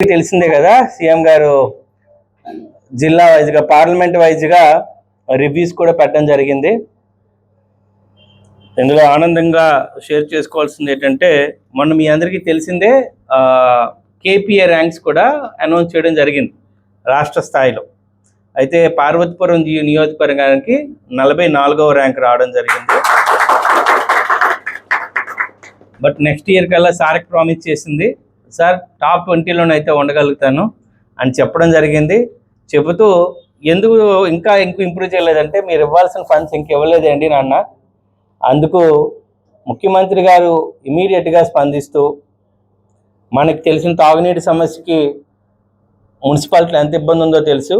తెలిసిందే కదా, సీఎం గారు జిల్లా వైజ్గా పార్లమెంట్ వైజ్గా రివ్యూస్ కూడా పెట్టడం జరిగింది. ఇందులో ఆనందంగా షేర్ చేసుకోవాల్సింది ఏంటంటే, మొన్న మీ అందరికీ తెలిసిందే కేపీఏ ర్యాంక్స్ కూడా అనౌన్స్ చేయడం జరిగింది రాష్ట్ర స్థాయిలో. అయితే పార్వతీపురం నియోజకవర్గానికి 44వ ర్యాంక్ రావడం జరిగింది. బట్ నెక్స్ట్ ఇయర్ కల్లా సార్కి ప్రామిస్ చేసింది, సార్ టాప్ 20లోనైతే ఉండగలుగుతాను అని చెప్పడం జరిగింది. చెబుతూ ఎందుకు ఇంకా ఇంప్రూవ్ చేయలేదంటే, మీరు ఇవ్వాల్సిన ఫండ్స్ ఇంక ఇవ్వలేదండి నాన్న. అందుకు ముఖ్యమంత్రి గారు ఇమీడియట్గా స్పందిస్తూ, మనకి తెలిసిన తాగునీటి సమస్యకి మున్సిపాలిటీలో ఎంత ఇబ్బంది ఉందో తెలుసు.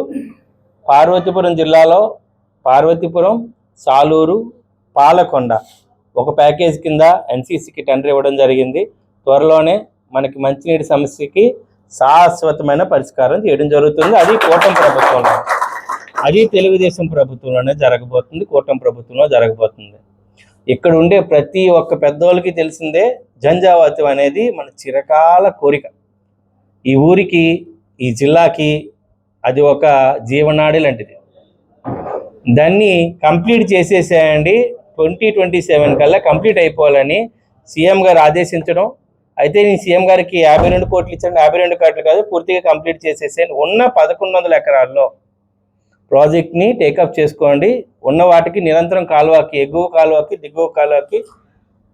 పార్వతీపురం జిల్లాలో పార్వతీపురం, సాలూరు, పాలకొండ ఒక ప్యాకేజ్ కింద ఎన్సీసీకి టెండర్ ఇవ్వడం జరిగింది. త్వరలోనే మనకి మంచినీటి సమస్యకి శాశ్వతమైన పరిష్కారం చేయడం జరుగుతుంది. అది కూటమి ప్రభుత్వంలో, అది తెలుగుదేశం ప్రభుత్వంలోనే జరగబోతుంది, కూటమి ప్రభుత్వంలో జరగబోతుంది. ఇక్కడ ఉండే ప్రతి ఒక్క పెద్దోళ్ళకి తెలిసిందే, జంజావతి అనేది మన చిరకాల కోరిక. ఈ ఊరికి, ఈ జిల్లాకి అది ఒక జీవనాడి లాంటిది. దాన్ని కంప్లీట్ చేసేసేయండి, 2027 కల్లా కంప్లీట్ అయిపోవాలని సీఎం గారు ఆదేశించడం. అయితే నేను సీఎం గారికి 52 కోట్లు ఇచ్చాను. 52 కోట్లు కాదు, పూర్తిగా కంప్లీట్ చేసేసాను. ఉన్న 1100 ఎకరాల్లో ప్రాజెక్ట్ని టేకప్ చేసుకోండి. ఉన్న వాటికి నిరంతరం కాలువకి, ఎగువ కాలువకి, దిగువ కాలువకి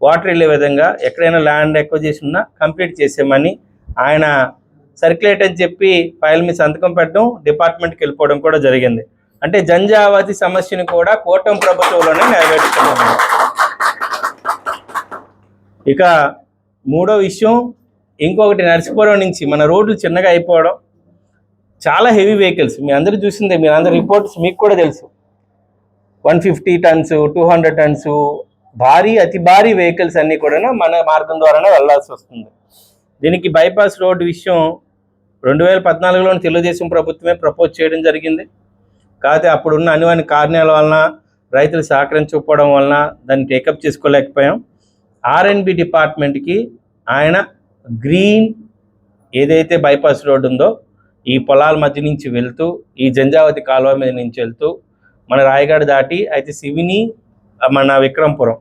వాటర్ వెళ్ళే విధంగా ఎక్కడైనా ల్యాండ్ ఎక్విజిషన్ ఉన్నా కంప్లీట్ చేసామని ఆయన సర్క్యులేట్ అని చెప్పి ఫైల్ మీద సంతకం పెట్టడం, డిపార్ట్మెంట్కి వెళ్ళిపోవడం కూడా జరిగింది. అంటే జంజావతి సమస్యను కూడా కూటమి ప్రభుత్వంలోనే నెరవేర్చుకున్నాము. ఇక మూడో విషయం, ఇంకొకటి నర్సీపురం నుంచి మన రోడ్లు చిన్నగా అయిపోవడం, చాలా హెవీ వెహికల్స్ మీ అందరూ చూసిందే, మీరు అందరు రిపోర్ట్స్ మీకు కూడా తెలుసు. 150 టన్స్, 200 టన్స్ భారీ, అతి భారీ వెహికల్స్ అన్నీ కూడా మన మార్గం ద్వారానే వెళ్లాల్సి వస్తుంది. దీనికి బైపాస్ రోడ్డు విషయం 2014లో తెలుగుదేశం ప్రభుత్వమే ప్రపోజ్ చేయడం జరిగింది. కాకపోతే అప్పుడున్న అనివార్య కారణాల వలన, రైతులు సహకరించకపోవడం వలన దాన్ని టేకప్ చేసుకోలేకపోయాం. ఆర్ఎన్బి డిపార్ట్మెంట్కి ఆయన గ్రీన్ ఏదైతే బైపాస్ రోడ్డు ఉందో, ఈ పొలాల మధ్య నుంచి వెళ్తూ, ఈ జంజావతి కాలువ మీద నుంచి వెళ్తూ, మన రాయగడ దాటి అయితే శివిని, మన విక్రమపురం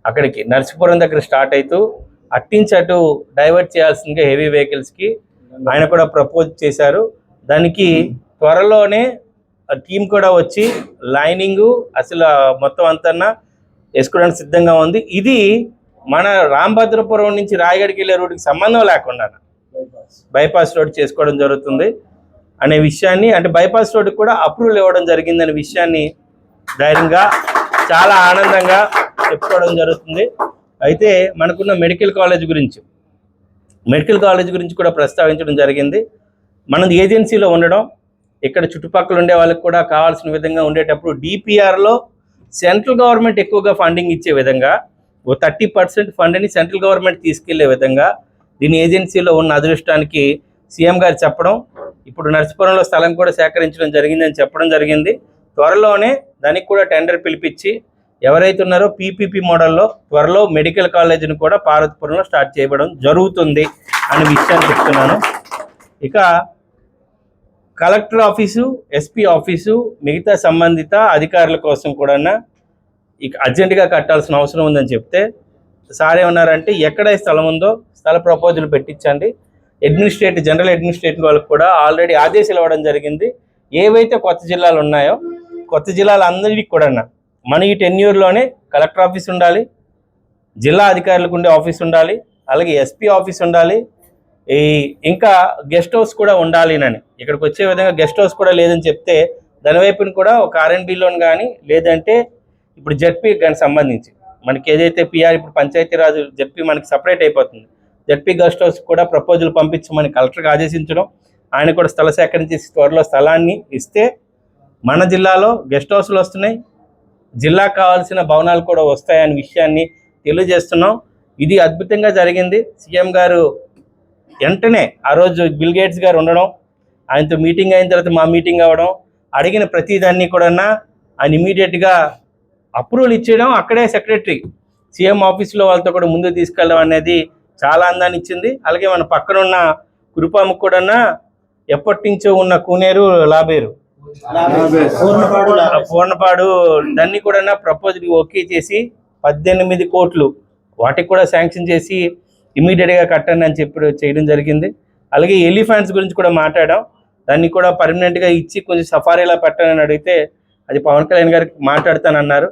అక్కడికి నర్సీపురం దగ్గర స్టార్ట్ అవుతూ అట్టించి అటు డైవర్ట్ చేయాల్సిందిగా హెవీ వెహికల్స్కి ఆయన కూడా ప్రపోజ్ చేశారు. దానికి త్వరలోనే టీం కూడా వచ్చి లైనింగు అసలు మొత్తం అంతా వేసుకోవడానికి సిద్ధంగా ఉంది. ఇది మన రాంభద్రపురం నుంచి రాయగడికి వెళ్ళే రోడ్డుకి సంబంధం లేకుండా బైపాస్ రోడ్ చేసుకోవడం జరుగుతుంది అనే విషయాన్ని, అంటే బైపాస్ రోడ్డుకి కూడా అప్రూవల్ ఇవ్వడం జరిగిందనే విషయాన్ని ధైర్యంగా, చాలా ఆనందంగా చెప్పుకోవడం జరుగుతుంది. అయితే మనకున్న మెడికల్ కాలేజ్ గురించి కూడా ప్రస్తావించడం జరిగింది. మనది ఏజెన్సీలో ఉండడం, ఇక్కడ చుట్టుపక్కల ఉండే వాళ్ళకి కూడా కావాల్సిన విధంగా ఉండేటప్పుడు డిపిఆర్లో సెంట్రల్ గవర్నమెంట్ ఎక్కువగా ఫండింగ్ ఇచ్చే విధంగా 30% ఫండ్ని సెంట్రల్ గవర్నమెంట్ తీసుకెళ్లే విధంగా దీని ఏజెన్సీలో ఉన్న అదృష్టానికి సీఎం గారు చెప్పడం, ఇప్పుడు నర్సీపురంలో స్థలం కూడా సేకరించడం జరిగిందని చెప్పడం జరిగింది. త్వరలోనే దానికి కూడా టెండర్ పిలిపించి ఎవరైతే ఉన్నారో పీపీపీ మోడల్లో త్వరలో మెడికల్ కాలేజీని కూడా పార్వతీపురంలో స్టార్ట్ చేయడం జరుగుతుంది అనే విషయాన్ని చెప్తున్నాను. ఇక కలెక్టర్ ఆఫీసు, ఎస్పీ ఆఫీసు, మిగతా సంబంధిత అధికారుల కోసం కూడా ఇక అర్జెంటుగా కట్టాల్సిన అవసరం ఉందని చెప్తే, సార్ ఏమన్నారంటే, ఎక్కడ స్థలం ఉందో స్థల ప్రపోజల్ పెట్టించండి. జనరల్ అడ్మినిస్ట్రేటివ్ వాళ్ళకి కూడా ఆల్రెడీ ఆదేశాలు ఇవ్వడం జరిగింది. ఏవైతే కొత్త జిల్లాలు ఉన్నాయో, కొత్త జిల్లాలందరికీ కూడా మన ఈ టెన్యూర్లోనే కలెక్టర్ ఆఫీస్ ఉండాలి, జిల్లా అధికారులకు ఉండే ఆఫీస్ ఉండాలి, అలాగే ఎస్పీ ఆఫీస్ ఉండాలి, ఇంకా గెస్ట్ హౌస్ కూడా ఉండాలి అని. ఇక్కడికి వచ్చే విధంగా గెస్ట్ హౌస్ కూడా లేదని చెప్తే, దాని వైపుని కూడా ఒక ఆర్ఎన్బిలోని కానీ, లేదంటే ఇప్పుడు జెడ్పీ కానీ సంబంధించి మనకి ఏదైతే పిఆర్, ఇప్పుడు పంచాయతీరాజు జెడ్పీ మనకి సపరేట్ అయిపోతుంది, జెడ్పీ గెస్ట్ హౌస్ కూడా ప్రపోజల్ పంపించమని కలెక్టర్కి ఆదేశించడం, ఆయన కూడా స్థల సేకరణ చేసి త్వరలో స్థలాన్ని ఇస్తే మన జిల్లాలో గెస్ట్ హౌస్లు వస్తున్నాయి, జిల్లాకు కావాల్సిన భవనాలు కూడా వస్తాయనే విషయాన్ని తెలియజేస్తున్నాం. ఇది అద్భుతంగా జరిగింది. సీఎం గారు వెంటనే ఆ రోజు బిల్ గేట్స్ గారు ఉండడం, ఆయనతో మీటింగ్ అయిన తర్వాత మా మీటింగ్ అవ్వడం, అడిగిన ప్రతిదాన్ని కూడా ఆయన ఇమీడియట్గా అప్రూవల్ ఇచ్చేయడం, అక్కడే సెక్రటరీ సీఎం ఆఫీస్లో వాళ్ళతో కూడా ముందుకు తీసుకెళ్ళడం అనేది చాలా అందాన్ని ఇచ్చింది. అలాగే మన పక్కనున్న కురుపాముకు కూడా ఎప్పటి నుంచో ఉన్న కూనేరు లాబేరు పూర్ణపాడు దాన్ని కూడా ప్రపోజల్ ఓకే చేసి 18 కోట్లు వాటికి కూడా శాంక్షన్ చేసి ఇమీడియట్గా కట్టండి అని చెప్పి చేయడం జరిగింది. అలాగే ఎలిఫెంట్స్ గురించి కూడా మాట్లాడాం, దాన్ని కూడా పర్మనెంట్గా ఇచ్చి కొంచెం సఫారీలా పెట్టాలని అడిగితే అది పవన్ కళ్యాణ్ గారికి మాట్లాడతానన్నారు.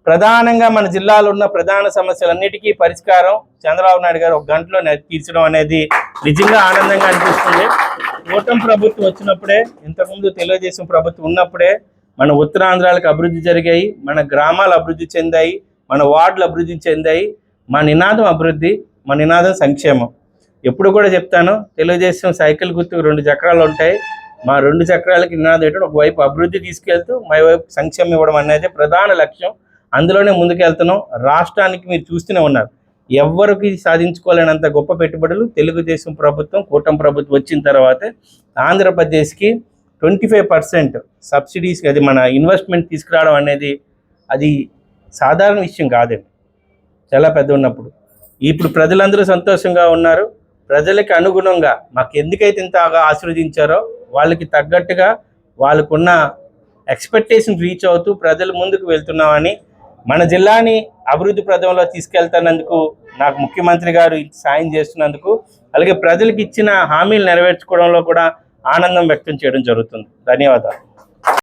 ప్రధానంగా మన జిల్లాలో ఉన్న ప్రధాన సమస్యలన్నిటికీ పరిష్కారం చంద్రబాబు నాయుడు గారు 1 గంటలో తీర్చడం అనేది నిజంగా ఆనందంగా అనిపిస్తుంది. కూటమి ప్రభుత్వం వచ్చినప్పుడే, ఇంతకుముందు తెలుగుదేశం ప్రభుత్వం ఉన్నప్పుడే మన ఉత్తరాంధ్రాలకు అభివృద్ధి జరిగాయి, మన గ్రామాలు అభివృద్ధి చెందాయి, మన వార్డులు అభివృద్ధి చెందాయి. మా నినాదం అభివృద్ధి, మా నినాదం సంక్షేమం. ఎప్పుడు కూడా చెప్తాను, తెలుగుదేశం సైకిల్ గుర్తుకు 2 చక్రాలు ఉంటాయి. మా 2 చక్రాలకి నినాదం ఏంటంటే ఒకవైపు అభివృద్ధి తీసుకెళ్తూ మరోవైపు సంక్షేమం ఇవ్వడం అనేది ప్రధాన లక్ష్యం. అందులోనే ముందుకెళ్తున్నాం. రాష్ట్రానికి మీరు చూస్తూనే ఉన్నారు, ఎవ్వరికి సాధించుకోలేనంత గొప్ప పెట్టుబడులు తెలుగుదేశం ప్రభుత్వం, కూటమి ప్రభుత్వం వచ్చిన తర్వాతే ఆంధ్రప్రదేశ్కి 25% సబ్సిడీస్, అది మన ఇన్వెస్ట్మెంట్ తీసుకురావడం అనేది అది సాధారణ విషయం కాదండి, చాలా పెద్ద ఉన్నప్పుడు. ఇప్పుడు ప్రజలందరూ సంతోషంగా ఉన్నారు. ప్రజలకి అనుగుణంగా మాకు ఎందుకైతే ఇంతగా ఆశీర్వదించారో వాళ్ళకి తగ్గట్టుగా వాళ్ళకున్న ఎక్స్పెక్టేషన్ రీచ్ అవుతూ ప్రజల ముందుకు వెళ్తున్నామని, మన జిల్లాని అభివృద్ధి ప్రదంలో తీసుకెళ్తున్నందుకు నాకు ముఖ్యమంత్రి గారు సాయం చేస్తున్నందుకు, అలాగే ప్రజలకు ఇచ్చిన హామీలు నెరవేర్చుకోవడంలో కూడా ఆనందం వ్యక్తం చేయడం జరుగుతుంది. ధన్యవాదాలు.